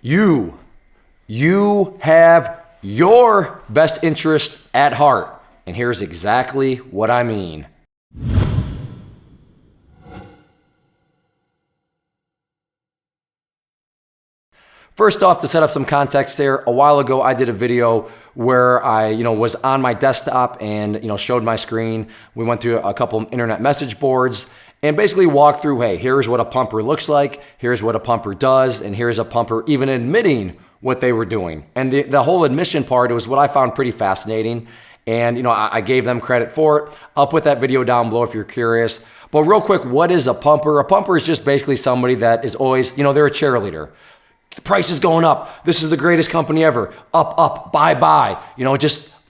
You have your best interest at heart. And here's exactly what I mean. First off, to set up some context there, a while ago I did a video where I was on my desktop and showed my screen. We went through a couple internet message boards and basically walked through, hey, here's what a pumper looks like, here's what a pumper does, and here's a pumper even admitting what they were doing. And the whole admission part was what I found pretty fascinating. And I gave them credit for it. I'll put that video down below if you're curious. But real quick, what is a pumper? A pumper is just basically somebody that is always, they're a cheerleader. The price is going up. This is the greatest company ever. Up, up, buy, buy.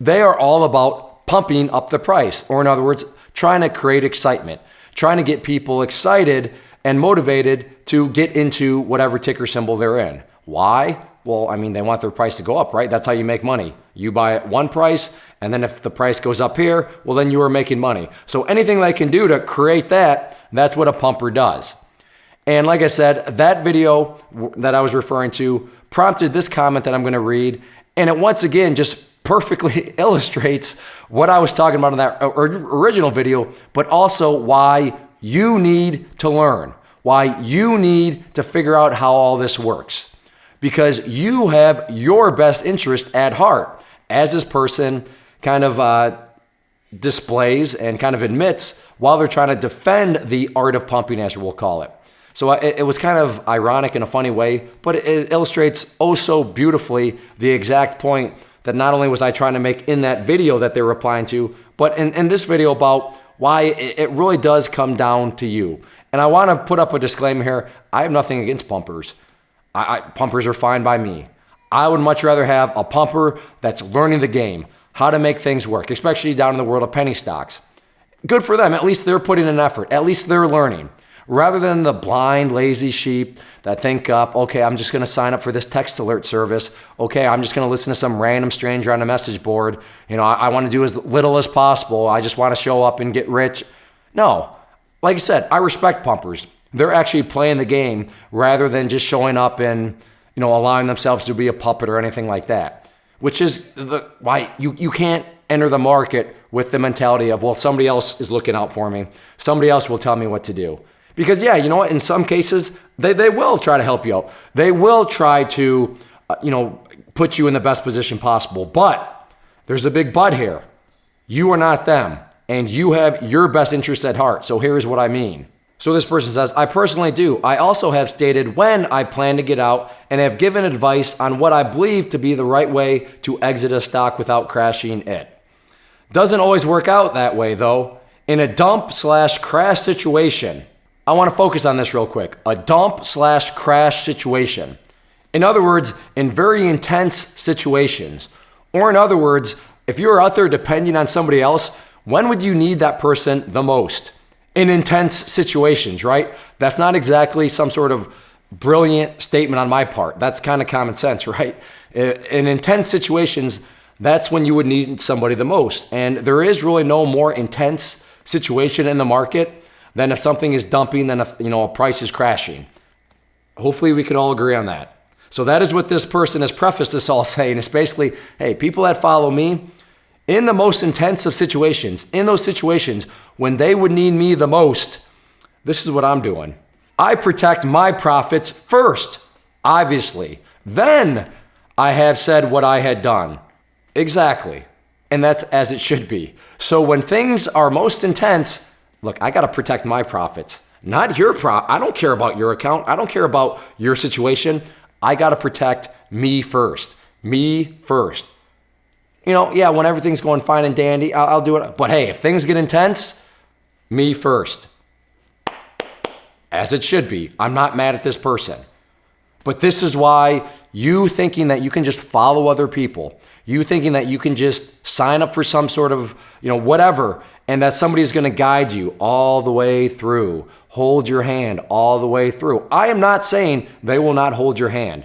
They are all about pumping up the price. Or in other words, trying to create excitement, trying to get people excited and motivated to get into whatever ticker symbol they're in. Why? Well, they want their price to go up, right? That's how you make money. You buy at one price, and then if the price goes up here, well, then you are making money. So anything they can do to create that, that's what a pumper does. And like I said, that video that I was referring to prompted this comment that I'm going to read. And it once again just perfectly illustrates what I was talking about in that original video, but also why you need to learn, why you need to figure out how all this works. Because you have your best interest at heart, as this person kind of displays and kind of admits while they're trying to defend the art of pumping, as we'll call it. So it was kind of ironic in a funny way, but it illustrates oh so beautifully the exact point that not only was I trying to make in that video that they're replying to, but in this video about why it really does come down to you. And I want to put up a disclaimer here. I have nothing against pumpers. Pumpers are fine by me. I would much rather have a pumper that's learning the game, how to make things work, especially down in the world of penny stocks. Good for them. At least they're putting in effort. At least they're learning. Rather than the blind, lazy sheep that think okay, I'm just going to sign up for this text alert service. Okay, I'm just going to listen to some random stranger on a message board. I want to do as little as possible. I just want to show up and get rich. No, like I said, I respect pumpers. They're actually playing the game rather than just showing up and, allowing themselves to be a puppet or anything like that, which is why you can't enter the market with the mentality of, well, somebody else is looking out for me. Somebody else will tell me what to do. Because yeah, you know what? In some cases, they will try to help you out. They will try to, put you in the best position possible. But there's a big but here. You are not them, and you have your best interests at heart. So here's what I mean. So this person says, I personally do. I also have stated when I plan to get out and have given advice on what I believe to be the right way to exit a stock without crashing it. Doesn't always work out that way though. In a dump/crash situation, I want to focus on this real quick. A dump/crash situation. In other words, in very intense situations. Or in other words, if you're out there depending on somebody else, when would you need that person the most? In intense situations, right? That's not exactly some sort of brilliant statement on my part. That's kind of common sense, right? In intense situations, that's when you would need somebody the most. And there is really no more intense situation in the market than if something is dumping, than if a price is crashing. Hopefully we could all agree on that. So that is what this person has prefaced this all saying. It's basically, hey, people that follow me, in the most intense of situations, in those situations when they would need me the most, this is what I'm doing. I protect my profits first, obviously. Then I have said what I had done. Exactly. And that's as it should be. So when things are most intense, look, I got to protect my profits, not your I don't care about your account. I don't care about your situation. I got to protect me first. Me first. Yeah, when everything's going fine and dandy, I'll do it. But hey, if things get intense, me first. As it should be. I'm not mad at this person. But this is why you thinking that you can just follow other people, you thinking that you can just sign up for some sort of, whatever, and that somebody's going to guide you all the way through, hold your hand all the way through. I am not saying they will not hold your hand.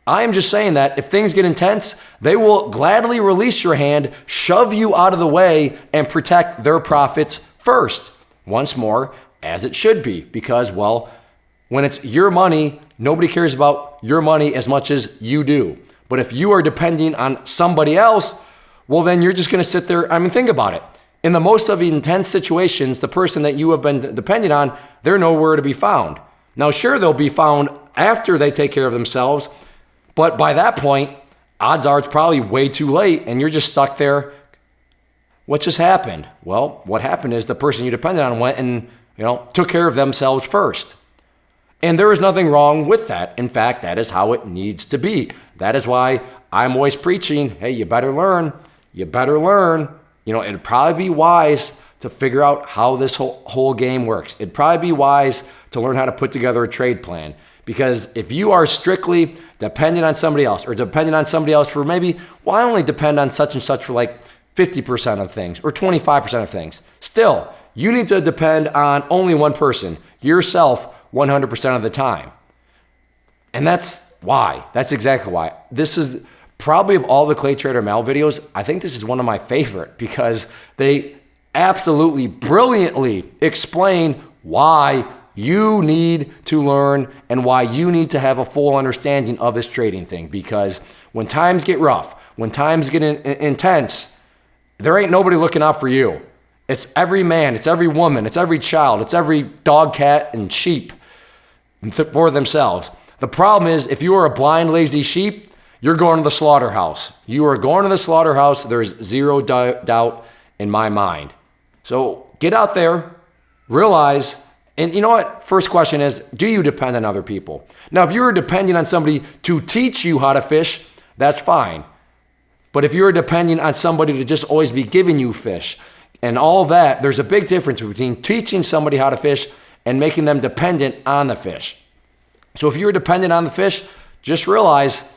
I am just saying that if things get intense, they will gladly release your hand, shove you out of the way, and protect their profits first. Once more, as it should be, because, well, When it's your money, nobody cares about your money as much as you do. But if you are depending on somebody else, well, then you're just going to sit there. I mean, think about it. In the most of the intense situations, the person that you have been depending on, they're nowhere to be found. Now, sure, they'll be found after they take care of themselves, but by that point, odds are it's probably way too late and you're just stuck there. What just happened? Well, what happened is the person you depended on went and, took care of themselves first. And there is nothing wrong with that. In fact, that is how it needs to be. That is why I'm always preaching, hey, you better learn. You better learn. It'd probably be wise to figure out how this whole game works. It'd probably be wise to learn how to put together a trade plan. Because if you are strictly dependent on somebody else or dependent on somebody else for maybe, well, I only depend on such and such for like 50% of things or 25% of things. Still, you need to depend on only one person, yourself, 100% of the time. And that's why. That's exactly why. This is probably of all the Clay Trader Mal videos, I think this is one of my favorite because they absolutely brilliantly explain why you need to learn and why you need to have a full understanding of this trading thing. Because when times get rough, when times get intense, there ain't nobody looking out for you. It's every man, it's every woman, it's every child, it's every dog, cat, and sheep for themselves. The problem is if you are a blind, lazy sheep, you're going to the slaughterhouse. You are going to the slaughterhouse. There's zero doubt in my mind. So get out there, realize, and you know what? First question is, do you depend on other people? Now, if you're depending on somebody to teach you how to fish, that's fine. But if you're depending on somebody to just always be giving you fish and all that, there's a big difference between teaching somebody how to fish and making them dependent on the fish. So if you're dependent on the fish, just realize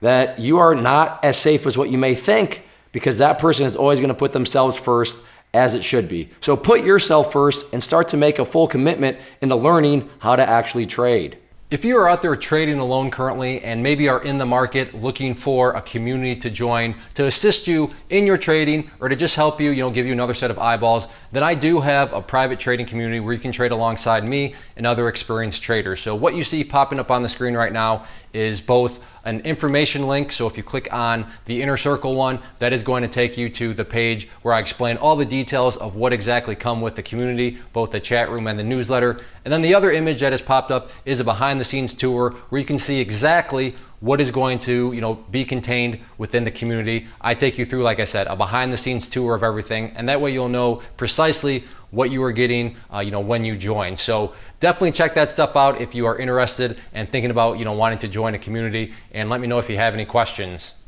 that you are not as safe as what you may think because that person is always going to put themselves first as it should be. So put yourself first and start to make a full commitment into learning how to actually trade. If you are out there trading alone currently and maybe are in the market looking for a community to join to assist you in your trading or to just help you, give you another set of eyeballs, then I do have a private trading community where you can trade alongside me and other experienced traders. So what you see popping up on the screen right now is both an information link. So if you click on the inner circle one, that is going to take you to the page where I explain all the details of what exactly come with the community, both the chat room and the newsletter. And then the other image that has popped up is a behind the scenes tour where you can see exactly what is going to be contained within the community. I take you through, like I said, a behind the scenes tour of everything, and that way you'll know precisely what you are getting when you join. So definitely check that stuff out if you are interested and thinking about wanting to join a community, and let me know if you have any questions.